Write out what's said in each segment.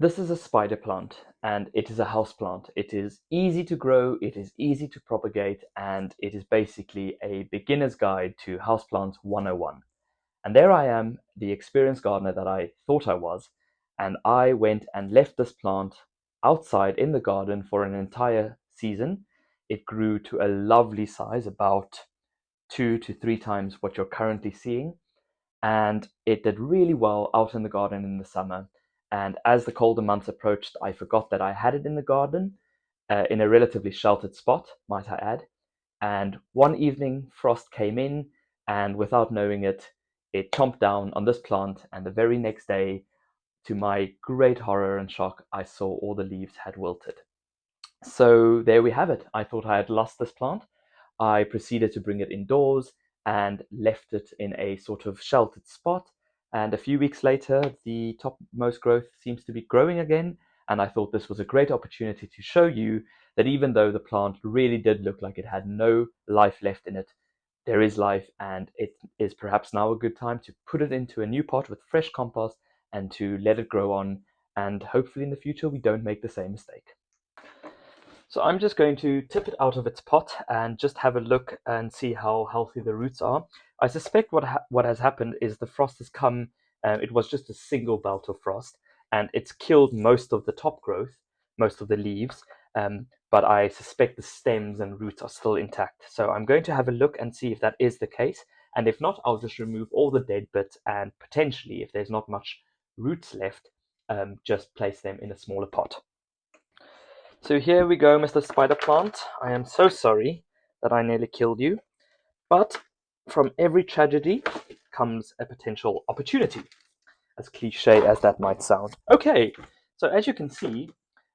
This is a spider plant and it is a house plant. It is easy to grow, it is easy to propagate, and it is basically a beginner's guide to houseplants 101. And there I am, the experienced gardener that I thought I was, and I went and left this plant outside in the garden for an entire season. It grew to a lovely size, about 2 to 3 times what you're currently seeing, and it did really well out in the garden in the summer. And as the colder months approached, I forgot that I had it in the garden, in a relatively sheltered spot, might I add. And one evening, frost came in, and without knowing it, it chomped down on this plant. And the very next day, to my great horror and shock, I saw all the leaves had wilted. So there we have it. I thought I had lost this plant. I proceeded to bring it indoors and left it in a sort of sheltered spot. And a few weeks later, the topmost growth seems to be growing again. And I thought this was a great opportunity to show you that even though the plant really did look like it had no life left in it, there is life, and it is perhaps now a good time to put it into a new pot with fresh compost and to let it grow on. And hopefully in the future, we don't make the same mistake. So I'm just going to tip it out of its pot and just have a look and see how healthy the roots are. I suspect what has happened is the frost has come, it was just a single belt of frost, and it's killed most of the top growth, most of the leaves, but I suspect the stems and roots are still intact. So I'm going to have a look and see if that is the case, and if not, I'll just remove all the dead bits and potentially, if there's not much roots left, just place them in a smaller pot. So here we go, Mr. Spider Plant. I am so sorry that I nearly killed you, but from every tragedy comes a potential opportunity, as cliche as that might sound. Okay, so as you can see,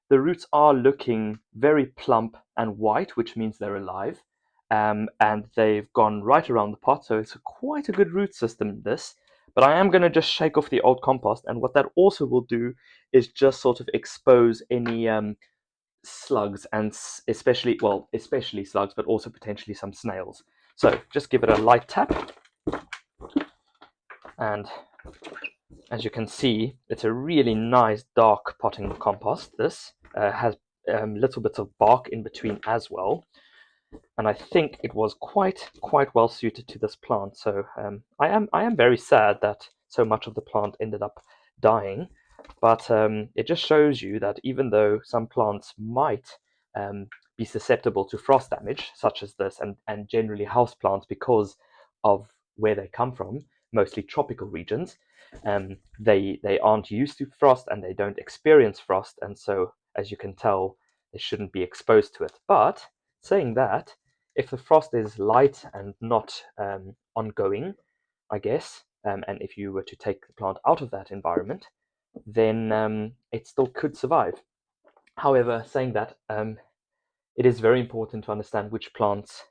the roots are looking very plump and white, which means they're alive, and they've gone right around the pot, so it's quite a good root system, this. But I am going to just shake off the old compost, and what that also will do is just sort of expose any slugs, and especially slugs, but also potentially some snails. So just give it a light tap, and as you can see, it's a really nice dark potting compost. This has little bits of bark in between as well, and I think it was quite well suited to this plant. So I am very sad that so much of the plant ended up dying, but it just shows you that even though some plants might be susceptible to frost damage, such as this, and generally house plants because of where they come from, mostly tropical regions, they aren't used to frost and they don't experience frost, and so as you can tell, they shouldn't be exposed to it. But saying that, if the frost is light and not ongoing, I guess, and if you were to take the plant out of that environment, then it still could survive. However, saying that, it is very important to understand which plants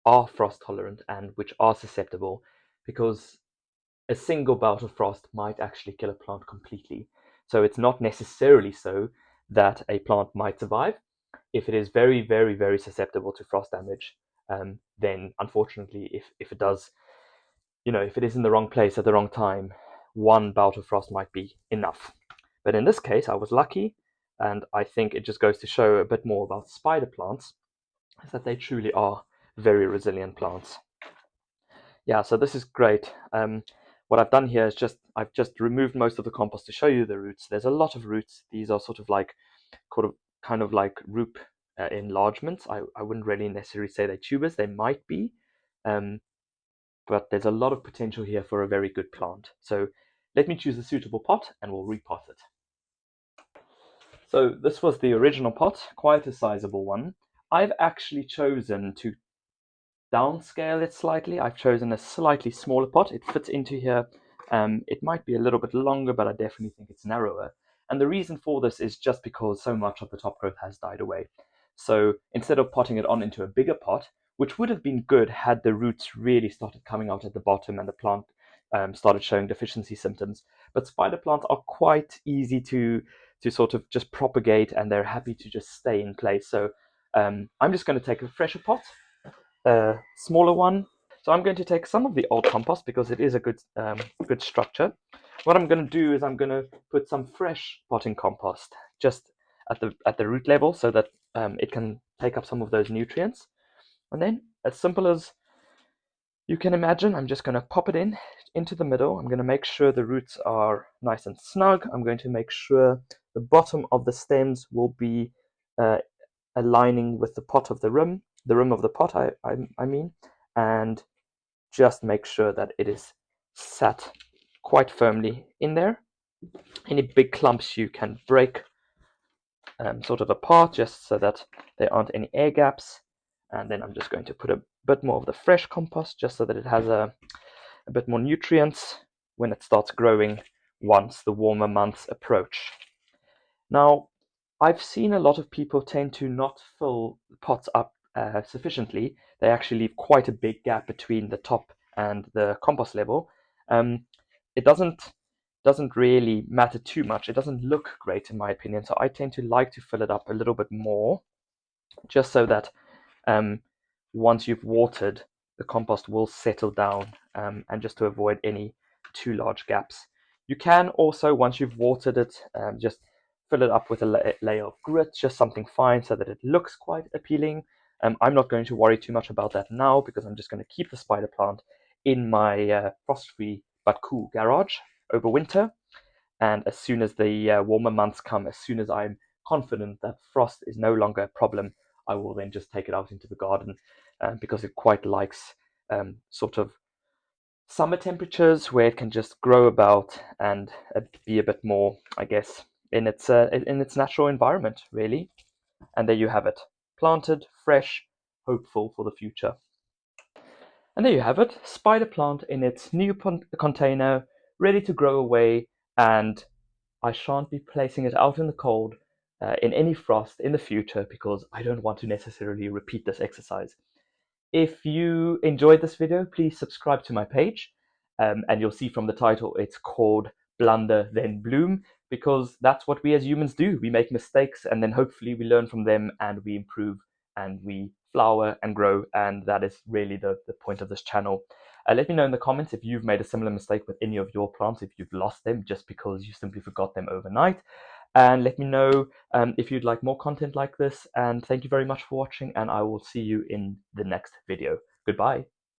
are frost tolerant and which are susceptible, because a single bout of frost might actually kill a plant completely. So it's not necessarily so that a plant might survive. If it is very, very, very susceptible to frost damage, then unfortunately, if it does, if it is in the wrong place at the wrong time, one bout of frost might be enough. But in this case, I was lucky, and I think it just goes to show a bit more about spider plants, is that they truly are very resilient plants. Yeah, so this is great. What I've done here is I've just removed most of the compost to show you the roots. There's a lot of roots. These are sort of like kind of like root enlargements. I wouldn't really necessarily say they're tubers. They might be, um, but there's a lot of potential here for a very good plant. So let me choose a suitable pot and we'll repot it. So this was the original pot, quite a sizable one. I've actually chosen to downscale it slightly. I've chosen a slightly smaller pot. It fits into here. It might be a little bit longer, but I definitely think it's narrower. And the reason for this is just because so much of the top growth has died away. So instead of potting it on into a bigger pot, which would have been good had the roots really started coming out at the bottom and the plant started showing deficiency symptoms. But spider plants are quite easy to sort of just propagate, and they're happy to just stay in place. So I'm just going to take a fresher pot, a smaller one. So I'm going to take some of the old compost because it is a good structure. What I'm going to do is I'm going to put some fresh potting compost just at the root level so that it can take up some of those nutrients. And then, as simple as you can imagine, I'm just going to pop it into the middle. I'm going to make sure the roots are nice and snug. I'm going to make sure the bottom of the stems will be aligning with the pot of the rim of the pot, I mean, and just make sure that it is sat quite firmly in there. Any big clumps you can break sort of apart just so that there aren't any air gaps. And then I'm just going to put a bit more of the fresh compost just so that it has a bit more nutrients when it starts growing once the warmer months approach. Now, I've seen a lot of people tend to not fill pots up sufficiently. They actually leave quite a big gap between the top and the compost level. It doesn't really matter too much. It doesn't look great in my opinion, so I tend to like to fill it up a little bit more, just so that once you've watered, the compost will settle down, and just to avoid any too large gaps. You can also, once you've watered it, just fill it up with a layer of grit, just something fine so that it looks quite appealing. I'm not going to worry too much about that now because I'm just going to keep the spider plant in my frost-free but cool garage over winter. And as soon as the warmer months come, as soon as I'm confident that frost is no longer a problem, I will then just take it out into the garden because it quite likes sort of summer temperatures where it can just grow about and be a bit more, I guess, in its natural environment, really. And there you have it, planted, fresh, hopeful for the future. And there you have it, spider plant in its new container, ready to grow away, and I shan't be placing it out in the cold in any frost in the future because I don't want to necessarily repeat this exercise. If you enjoyed this video, please subscribe to my page, and you'll see from the title it's called Blunder Then Bloom, because that's what we as humans do. We make mistakes and then hopefully we learn from them and we improve and we flower and grow, and that is really the point of this channel. Let me know in the comments if you've made a similar mistake with any of your plants, if you've lost them just because you simply forgot them overnight. And let me know if you'd like more content like this. And thank you very much for watching, and I will see you in the next video. Goodbye.